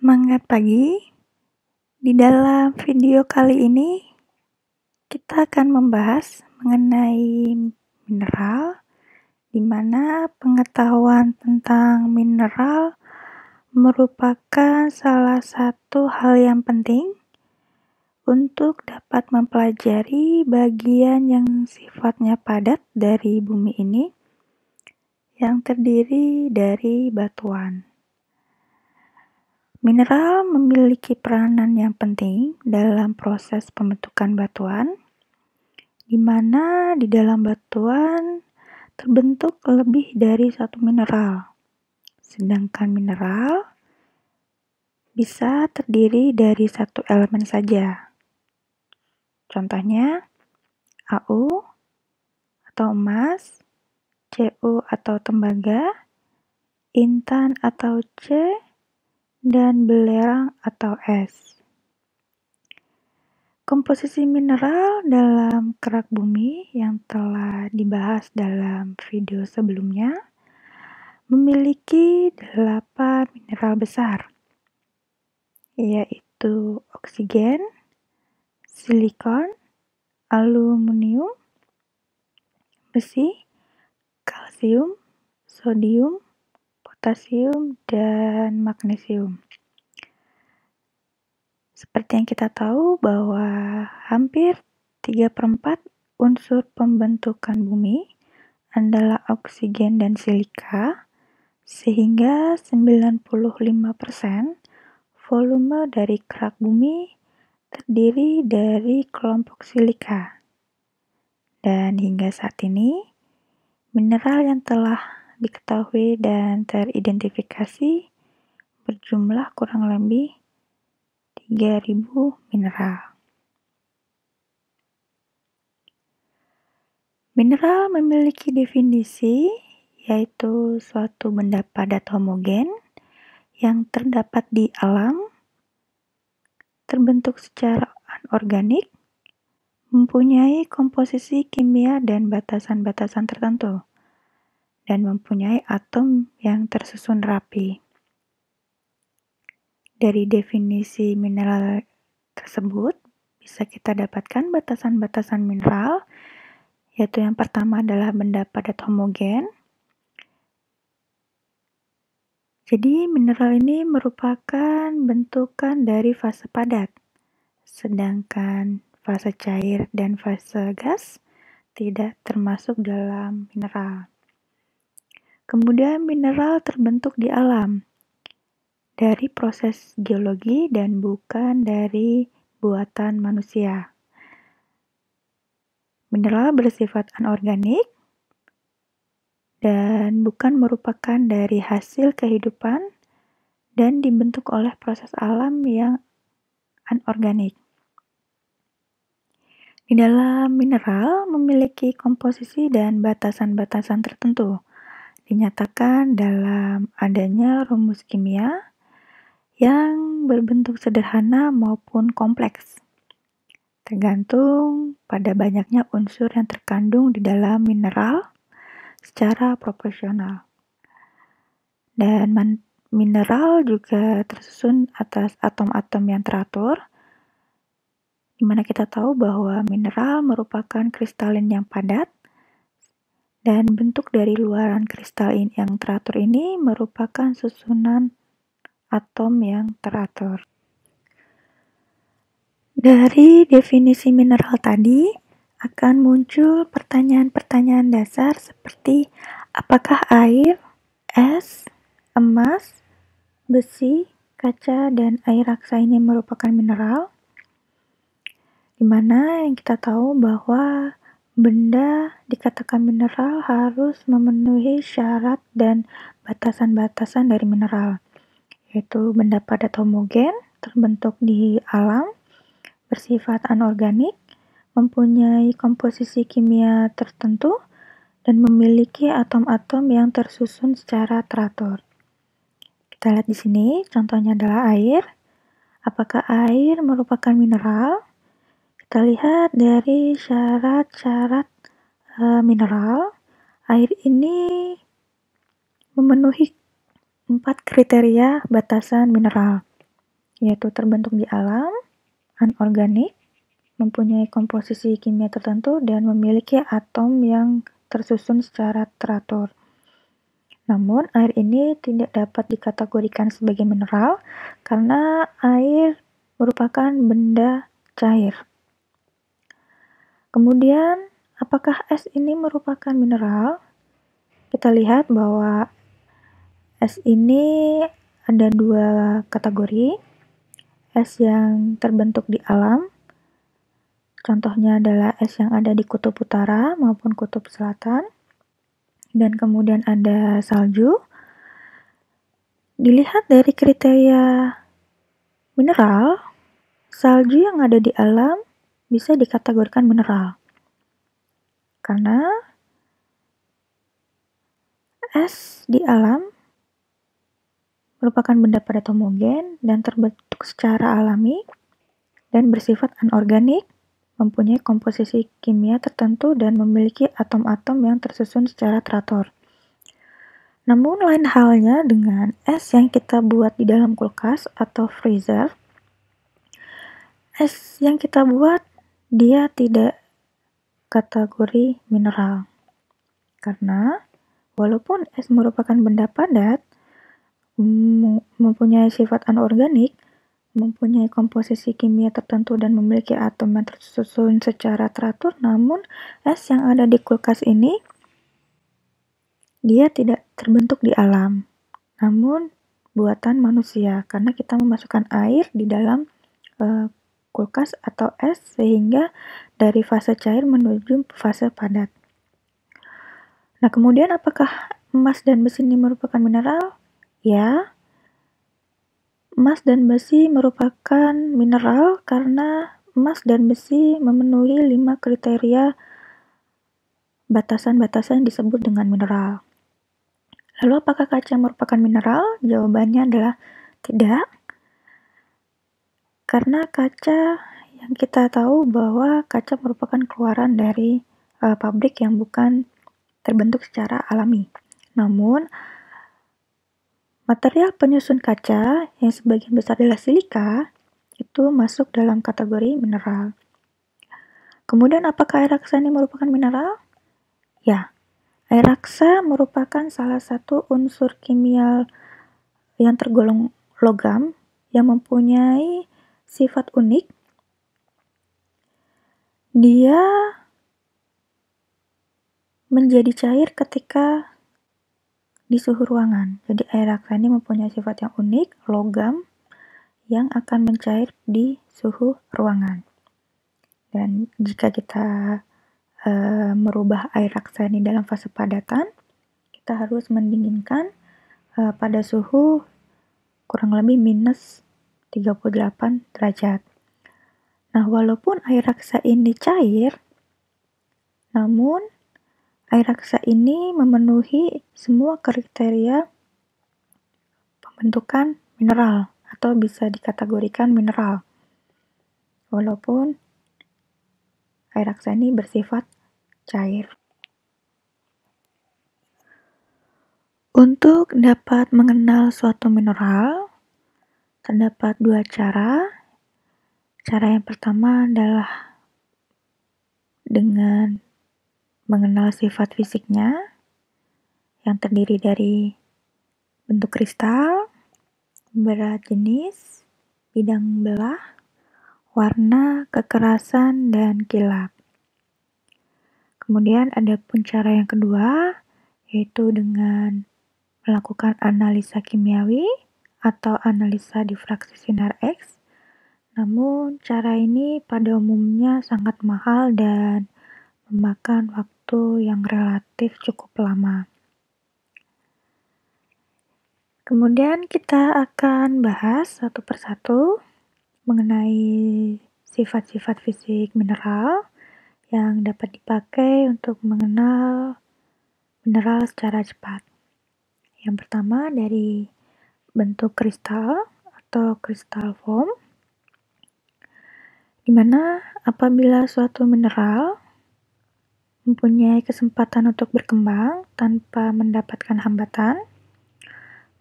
Semangat pagi. Di dalam video kali ini kita akan membahas mengenai mineral, di mana pengetahuan tentang mineral merupakan salah satu hal yang penting untuk dapat mempelajari bagian yang sifatnya padat dari bumi ini yang terdiri dari batuan. Mineral memiliki peranan yang penting dalam proses pembentukan batuan, di mana di dalam batuan terbentuk lebih dari satu mineral. Sedangkan mineral bisa terdiri dari satu elemen saja. Contohnya AU atau emas, Cu atau tembaga, intan atau C, dan belerang atau es. Komposisi mineral dalam kerak bumi yang telah dibahas dalam video sebelumnya memiliki 8 mineral besar, yaitu oksigen, silikon, aluminium, besi, kalsium, sodium, potasium, dan magnesium. Seperti yang kita tahu bahwa hampir 3/4 unsur pembentukan bumi adalah oksigen dan silika, sehingga 95% volume dari kerak bumi terdiri dari kelompok silika. Dan hingga saat ini, mineral yang telah diketahui dan teridentifikasi berjumlah kurang lebih 3.000 mineral. Mineral memiliki definisi, yaitu suatu benda padat homogen yang terdapat di alam, terbentuk secara anorganik, mempunyai komposisi kimia dan batasan-batasan tertentu, dan mempunyai atom yang tersusun rapi. Dari definisi mineral tersebut, bisa kita dapatkan batasan-batasan mineral, yaitu yang pertama adalah benda padat homogen. Jadi, mineral ini merupakan bentukan dari fase padat, sedangkan fase cair dan fase gas tidak termasuk dalam mineral. Kemudian, mineral terbentuk di alam dari proses geologi dan bukan dari buatan manusia. Mineral bersifat anorganik dan bukan merupakan dari hasil kehidupan dan dibentuk oleh proses alam yang anorganik. Di dalam mineral memiliki komposisi dan batasan-batasan tertentu, dinyatakan dalam adanya rumus kimia yang berbentuk sederhana maupun kompleks, tergantung pada banyaknya unsur yang terkandung di dalam mineral secara proporsional. Dan mineral juga tersusun atas atom-atom yang teratur, di mana kita tahu bahwa mineral merupakan kristalin yang padat, dan bentuk dari luaran kristal yang teratur ini merupakan susunan atom yang teratur. Dari definisi mineral tadi, akan muncul pertanyaan-pertanyaan dasar seperti apakah air, es, emas, besi, kaca, dan air raksa ini merupakan mineral? Di mana yang kita tahu bahwa benda dikatakan mineral harus memenuhi syarat dan batasan-batasan dari mineral, yaitu benda padat homogen, terbentuk di alam, bersifat anorganik, mempunyai komposisi kimia tertentu, dan memiliki atom-atom yang tersusun secara teratur. Kita lihat di sini, contohnya adalah air. Apakah air merupakan mineral? Kita lihat dari syarat-syarat mineral. Air ini memenuhi 4 kriteria batasan mineral. yaitu terbentuk di alam, anorganik, mempunyai komposisi kimia tertentu, dan memiliki atom yang tersusun secara teratur. Namun, air ini tidak dapat dikategorikan sebagai mineral karena air merupakan benda cair. Kemudian, apakah es ini merupakan mineral? Kita lihat bahwa es ini ada dua kategori. Es yang terbentuk di alam, contohnya adalah es yang ada di kutub utara maupun kutub selatan. Dan kemudian ada salju. Dilihat dari kriteria mineral, salju yang ada di alam bisa dikategorikan mineral. Karena es di alam merupakan benda padat homogen dan terbentuk secara alami dan bersifat anorganik, mempunyai komposisi kimia tertentu dan memiliki atom-atom yang tersusun secara teratur. Namun lain halnya dengan es yang kita buat di dalam kulkas atau freezer. Es yang kita buat dia tidak kategori mineral. Karena walaupun es merupakan benda padat, mempunyai sifat anorganik, mempunyai komposisi kimia tertentu dan memiliki atom yang tersusun secara teratur, namun es yang ada di kulkas ini dia tidak terbentuk di alam, namun buatan manusia karena kita memasukkan air di dalam kulkas atau es sehingga dari fase cair menuju fase padat. Nah, kemudian apakah emas dan besi ini merupakan mineral? Ya, emas dan besi merupakan mineral karena emas dan besi memenuhi 5 kriteria batasan-batasan yang disebut dengan mineral. Lalu apakah kaca merupakan mineral? Jawabannya adalah tidak. Karena kaca yang kita tahu bahwa kaca merupakan keluaran dari pabrik yang bukan terbentuk secara alami. Namun, material penyusun kaca yang sebagian besar adalah silika itu masuk dalam kategori mineral. Kemudian apakah air raksa ini merupakan mineral? Ya, air raksa merupakan salah satu unsur kimia yang tergolong logam yang mempunyai sifat unik. Dia menjadi cair ketika di suhu ruangan. Jadi air raksa ini mempunyai sifat yang unik, logam, yang akan mencair di suhu ruangan. Dan jika kita merubah air raksa ini dalam fase padatan, kita harus mendinginkan pada suhu kurang lebih minus 38 derajat. Nah, walaupun air raksa ini cair, namun air raksa ini memenuhi semua kriteria pembentukan mineral atau bisa dikategorikan mineral. Walaupun air raksa ini bersifat cair. Untuk dapat mengenal suatu mineral, terdapat dua cara. Cara yang pertama adalah dengan mengenal sifat fisiknya yang terdiri dari bentuk kristal, berat jenis, bidang belah, warna, kekerasan, dan kilap. Kemudian ada pun cara yang kedua, yaitu dengan melakukan analisa kimiawi atau analisa difraksi sinar X. Namun cara ini pada umumnya sangat mahal dan memakan waktu yang relatif cukup lama. Kemudian kita akan bahas satu persatu mengenai sifat-sifat fisik mineral yang dapat dipakai untuk mengenal mineral secara cepat. Yang pertama dari bentuk kristal atau kristal form, di mana apabila suatu mineral mempunyai kesempatan untuk berkembang tanpa mendapatkan hambatan,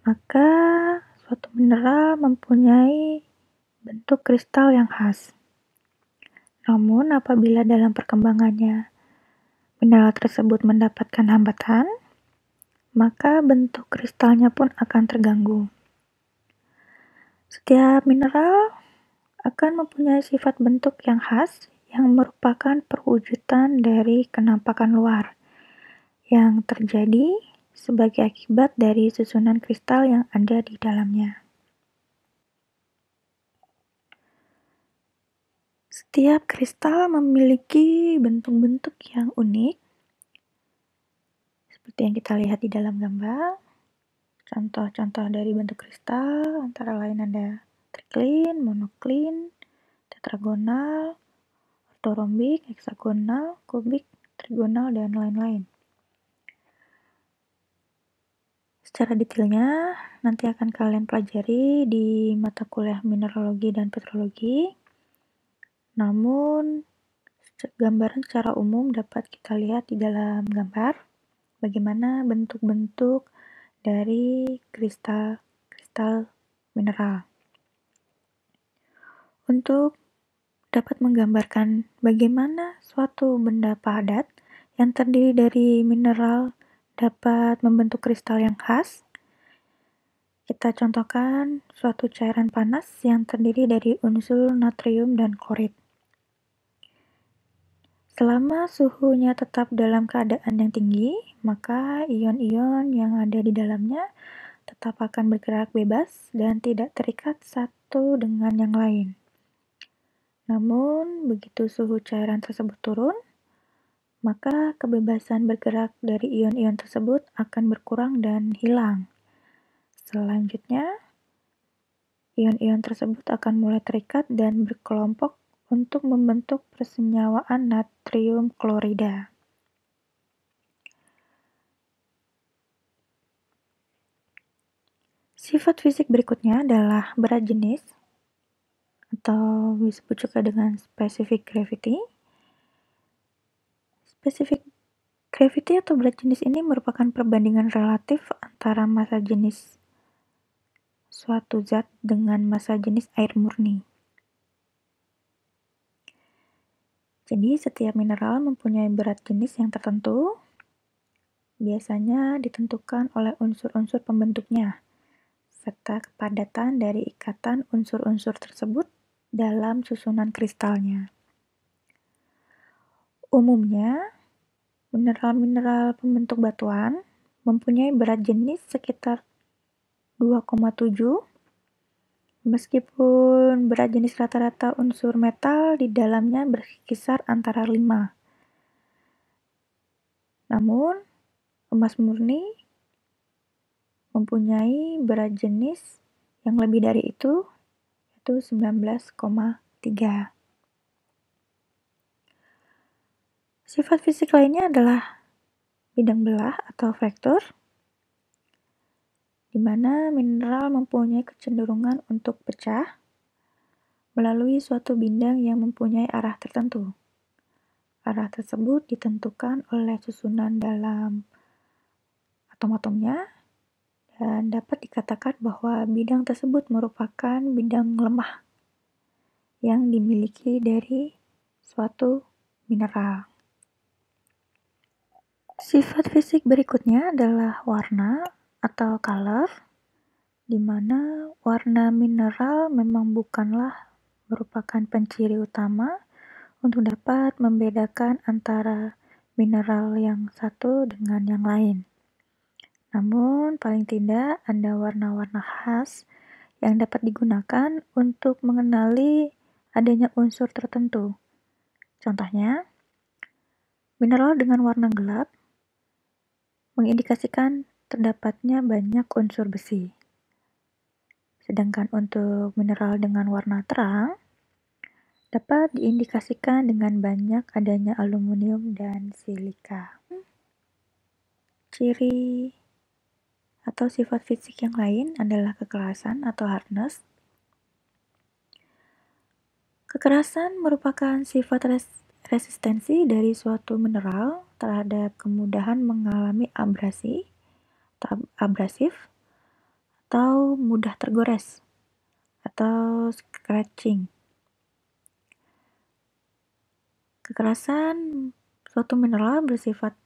maka suatu mineral mempunyai bentuk kristal yang khas. Namun, apabila dalam perkembangannya mineral tersebut mendapatkan hambatan, maka bentuk kristalnya pun akan terganggu. Setiap mineral akan mempunyai sifat bentuk yang khas yang merupakan perwujudan dari kenampakan luar yang terjadi sebagai akibat dari susunan kristal yang ada di dalamnya. Setiap kristal memiliki bentuk-bentuk yang unik, seperti yang kita lihat di dalam gambar. Contoh-contoh dari bentuk kristal antara lain ada triklin, monoklin, tetragonal, ortorombik, heksagonal, kubik, trigonal, dan lain-lain. Secara detailnya nanti akan kalian pelajari di mata kuliah mineralogi dan petrologi. Namun, gambaran secara umum dapat kita lihat di dalam gambar bagaimana bentuk-bentuk dari kristal mineral. Untuk dapat menggambarkan bagaimana suatu benda padat yang terdiri dari mineral dapat membentuk kristal yang khas, kita contohkan suatu cairan panas yang terdiri dari unsur natrium dan klorid. Selama suhunya tetap dalam keadaan yang tinggi, maka ion-ion yang ada di dalamnya tetap akan bergerak bebas dan tidak terikat satu dengan yang lain. Namun, begitu suhu cairan tersebut turun, maka kebebasan bergerak dari ion-ion tersebut akan berkurang dan hilang. Selanjutnya, ion-ion tersebut akan mulai terikat dan berkelompok untuk membentuk persenyawaan natrium klorida. Sifat fisik berikutnya adalah berat jenis, atau disebut juga dengan specific gravity. Specific gravity atau berat jenis ini merupakan perbandingan relatif antara massa jenis suatu zat dengan massa jenis air murni. Jadi, setiap mineral mempunyai berat jenis yang tertentu, biasanya ditentukan oleh unsur-unsur pembentuknya, serta kepadatan dari ikatan unsur-unsur tersebut dalam susunan kristalnya. Umumnya, mineral-mineral pembentuk batuan mempunyai berat jenis sekitar 2,7, meskipun berat jenis rata-rata unsur metal di dalamnya berkisar antara 5. Namun, emas murni mempunyai berat jenis yang lebih dari itu, yaitu 19,3. Sifat fisik lainnya adalah bidang belah atau fracture, di mana mineral mempunyai kecenderungan untuk pecah melalui suatu bidang yang mempunyai arah tertentu. Arah tersebut ditentukan oleh susunan dalam atom-atomnya dan dapat dikatakan bahwa bidang tersebut merupakan bidang lemah yang dimiliki dari suatu mineral. Sifat fisik berikutnya adalah warna atau color, di mana warna mineral memang bukanlah merupakan penciri utama untuk dapat membedakan antara mineral yang satu dengan yang lain. Namun, paling tidak ada warna-warna khas yang dapat digunakan untuk mengenali adanya unsur tertentu. Contohnya, mineral dengan warna gelap mengindikasikan terdapatnya banyak unsur besi. Sedangkan untuk mineral dengan warna terang dapat diindikasikan dengan banyak adanya aluminium dan silika. Ciri atau sifat fisik yang lain adalah kekerasan atau hardness. Kekerasan merupakan sifat resistensi dari suatu mineral terhadap kemudahan mengalami abrasi atau abrasif, atau mudah tergores, atau atau scratching. Kekerasan suatu mineral bersifat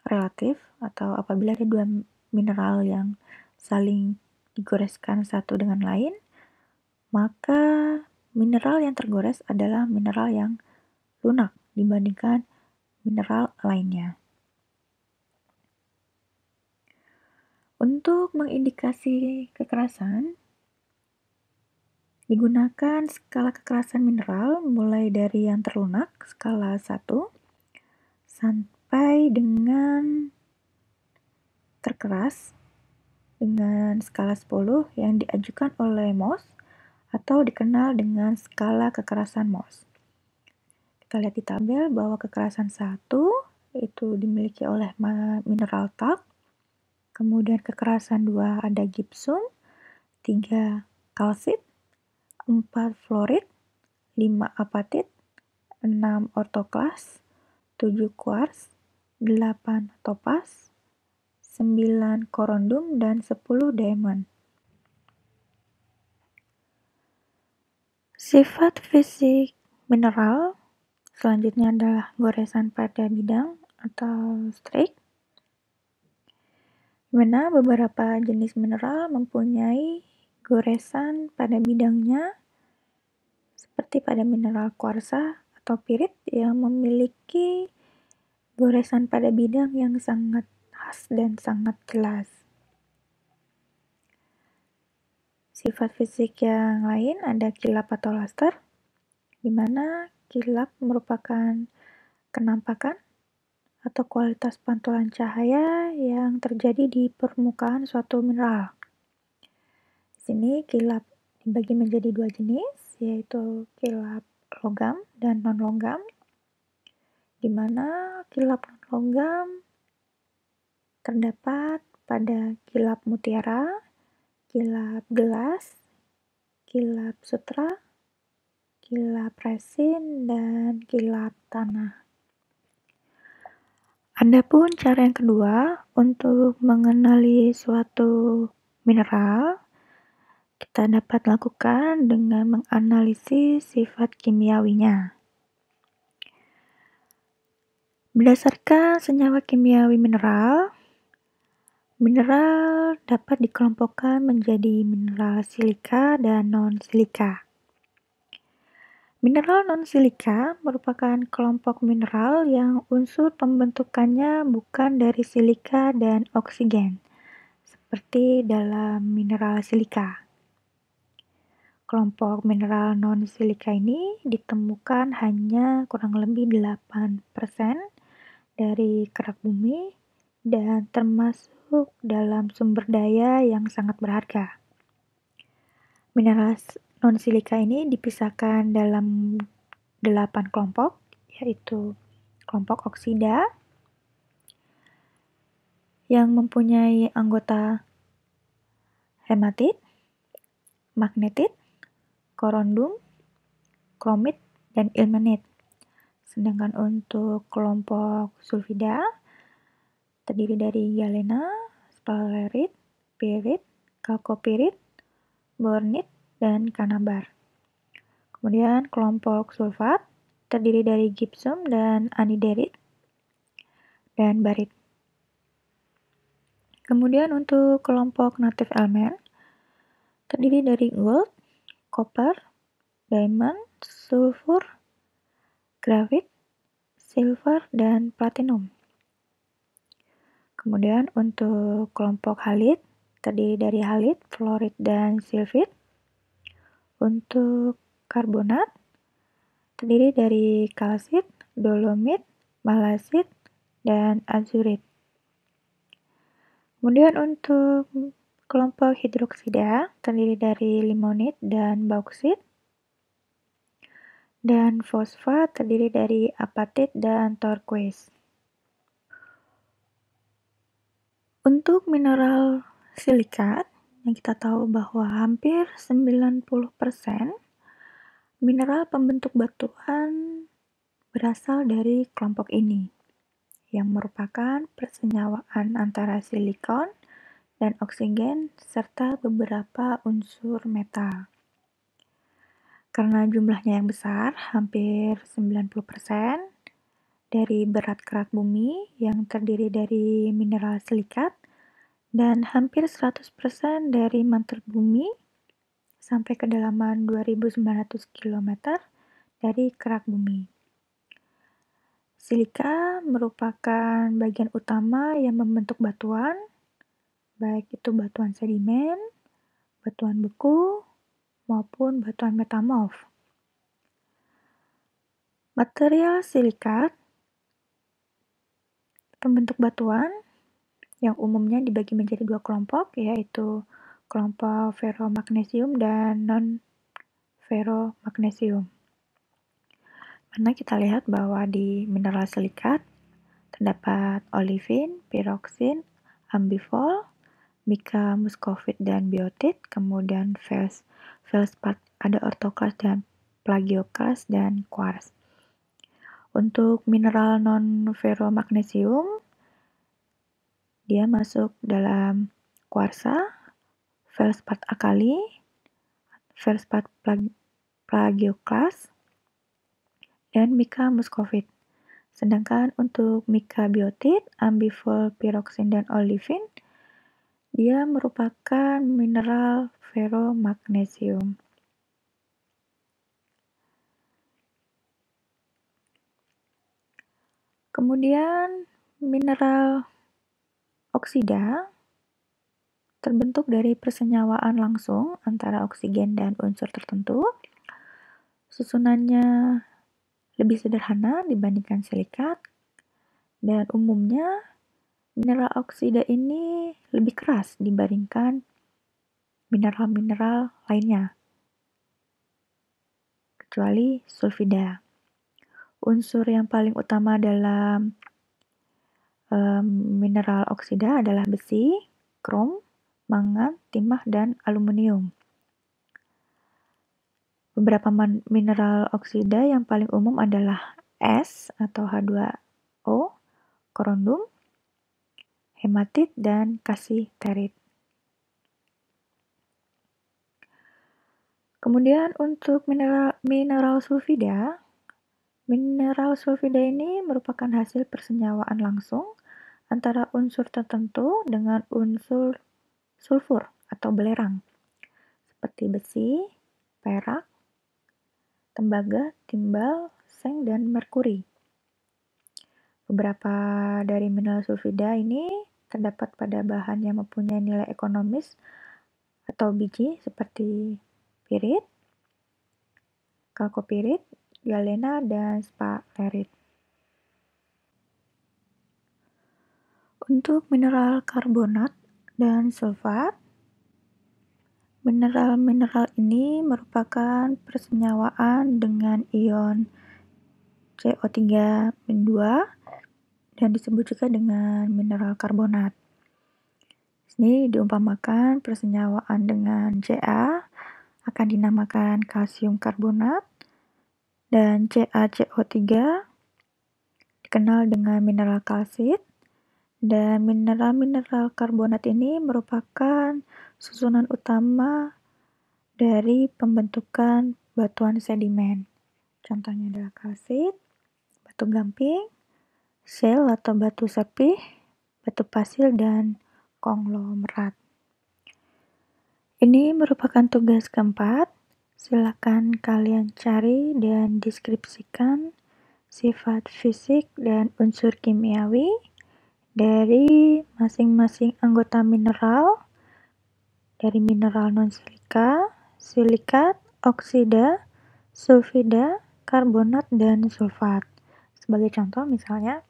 relatif atau apabila ada dua mineral yang saling digoreskan satu dengan lain, maka mineral yang tergores adalah mineral yang lunak dibandingkan mineral lainnya. Untuk mengindikasi kekerasan, digunakan skala kekerasan mineral mulai dari yang terlunak, skala 1, sampai dengan terkeras dengan skala 10 yang diajukan oleh Mohs atau dikenal dengan skala kekerasan Mohs. Kita lihat di tabel bahwa kekerasan 1 itu dimiliki oleh mineral talc, kemudian kekerasan 2 ada gypsum, 3 kalsit, 4 fluorit, 5 apatit, 6 ortoklas, 7 quartz, 8 topas, 9 korundum, dan 10 diamond. Sifat fisik mineral selanjutnya adalah goresan pada bidang atau streak, di mana beberapa jenis mineral mempunyai goresan pada bidangnya, seperti pada mineral kuarsa atau pirit yang memiliki goresan pada bidang yang sangat khas dan sangat jelas. Sifat fisik yang lain ada kilap atau laser, di mana kilap merupakan kenampakan atau kualitas pantulan cahaya yang terjadi di permukaan suatu mineral. Di sini kilap dibagi menjadi dua jenis, yaitu kilap logam dan non-logam, di mana kilap non-logam terdapat pada kilap mutiara, kilap gelas, kilap sutra, kilap resin, dan kilap tanah. Adapun cara yang kedua untuk mengenali suatu mineral, kita dapat lakukan dengan menganalisis sifat kimiawinya. Berdasarkan senyawa kimiawi mineral dapat dikelompokkan menjadi mineral silika dan non-silika. Mineral non-silika merupakan kelompok mineral yang unsur pembentukannya bukan dari silika dan oksigen, seperti dalam mineral silika. Kelompok mineral non-silika ini ditemukan hanya kurang lebih 8% dari kerak bumi dan termasuk dalam sumber daya yang sangat berharga. Mineral non-silika ini dipisahkan dalam 8 kelompok, yaitu kelompok oksida yang mempunyai anggota hematit, magnetit, korundum, kromit, dan ilmenit. Sedangkan untuk kelompok sulfida terdiri dari galena, sphalerite, pirit, chalcopirit, bornit, dan kanabar. Kemudian kelompok sulfat terdiri dari gypsum dan aniderit dan barit. Kemudian untuk kelompok native element terdiri dari gold, copper, diamond, sulfur, grafit, silver, dan platinum. Kemudian untuk kelompok halit terdiri dari halit, fluorit, dan silfit. Untuk karbonat terdiri dari kalsit, dolomit, malasit, dan azurit. Kemudian untuk kelompok hidroksida terdiri dari limonit dan bauksit. Dan fosfat terdiri dari apatit dan turquoise. Untuk mineral silikat, yang kita tahu bahwa hampir 90% mineral pembentuk batuan berasal dari kelompok ini, yang merupakan persenyawaan antara silikon dan oksigen serta beberapa unsur metal. Karena jumlahnya yang besar, hampir 90% dari berat kerak bumi yang terdiri dari mineral silikat, dan hampir 100% dari mantel bumi sampai kedalaman 2.900 km dari kerak bumi. Silika merupakan bagian utama yang membentuk batuan, baik itu batuan sedimen, batuan beku, maupun batuan metamorf. Material silikat pembentuk batuan yang umumnya dibagi menjadi dua kelompok, yaitu kelompok ferromagnesium dan non-ferromagnesium. Mana kita lihat bahwa di mineral silikat terdapat olivin, piroksin, ambifol, mica muscovite dan biotit, kemudian feldspar, ada orthoklas dan plagioklas, dan quartz. Untuk mineral non-ferromagnesium, dia masuk dalam kuarsa, feldspar akali, feldspar plagioklas, dan mica muscovite. Sedangkan untuk mica biotit, ambifol, piroksin, dan olivin, dia merupakan mineral ferromagnesium. Kemudian mineral oksida terbentuk dari persenyawaan langsung antara oksigen dan unsur tertentu. Susunannya lebih sederhana dibandingkan silikat, dan umumnya mineral oksida ini lebih keras dibandingkan mineral-mineral lainnya, kecuali sulfida. Unsur yang paling utama dalam mineral oksida adalah besi, krom, mangan, timah, dan aluminium. Beberapa mineral oksida yang paling umum adalah S atau H2O, korundum, hematit, dan kasiterit. Kemudian untuk mineral sulfida ini merupakan hasil persenyawaan langsung antara unsur tertentu dengan unsur sulfur atau belerang, seperti besi, perak, tembaga, timbal, seng, dan merkuri. Beberapa dari mineral sulfida ini terdapat pada bahan yang mempunyai nilai ekonomis atau biji seperti pirit, kalkopirit, galena, dan sphalerite. Untuk mineral karbonat dan sulfat, mineral-mineral ini merupakan persenyawaan dengan ion CO3-2 dan disebut juga dengan mineral karbonat. Ini diumpamakan persenyawaan dengan Ca akan dinamakan kalsium karbonat, dan CaCO3 dikenal dengan mineral kalsit. Dan mineral-mineral karbonat ini merupakan susunan utama dari pembentukan batuan sedimen. Contohnya adalah kalsit, batu gamping, shale atau batu sepih, batu pasir, dan konglomerat. Ini merupakan tugas keempat. Silakan kalian cari dan deskripsikan sifat fisik dan unsur kimiawi dari masing-masing anggota mineral, dari mineral non-silika, silikat, oksida, sulfida, karbonat, dan sulfat. Sebagai contoh misalnya,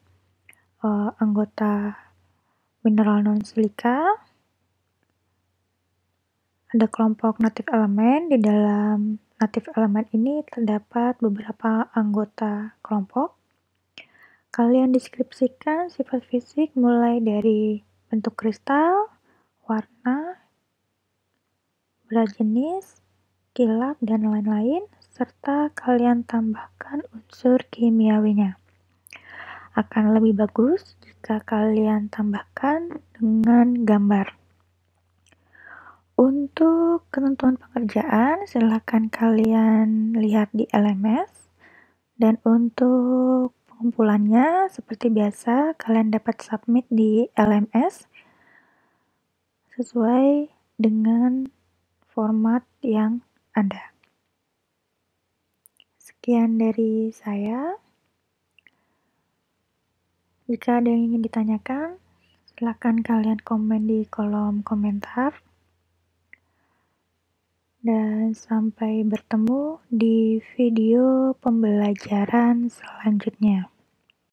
anggota mineral non-silika ada kelompok native elemen. Di dalam native elemen ini terdapat beberapa anggota kelompok. Kalian deskripsikan sifat fisik mulai dari bentuk kristal, warna, berat jenis, kilap, dan lain-lain, serta kalian tambahkan unsur kimiawinya. Akan lebih bagus jika kalian tambahkan dengan gambar. Untuk ketentuan pekerjaan, silakan kalian lihat di LMS. Dan untuk pengumpulannya, seperti biasa, kalian dapat submit di LMS sesuai dengan format yang ada. Sekian dari saya. Jika ada yang ingin ditanyakan, silakan kalian komen di kolom komentar. Dan sampai bertemu di video pembelajaran selanjutnya.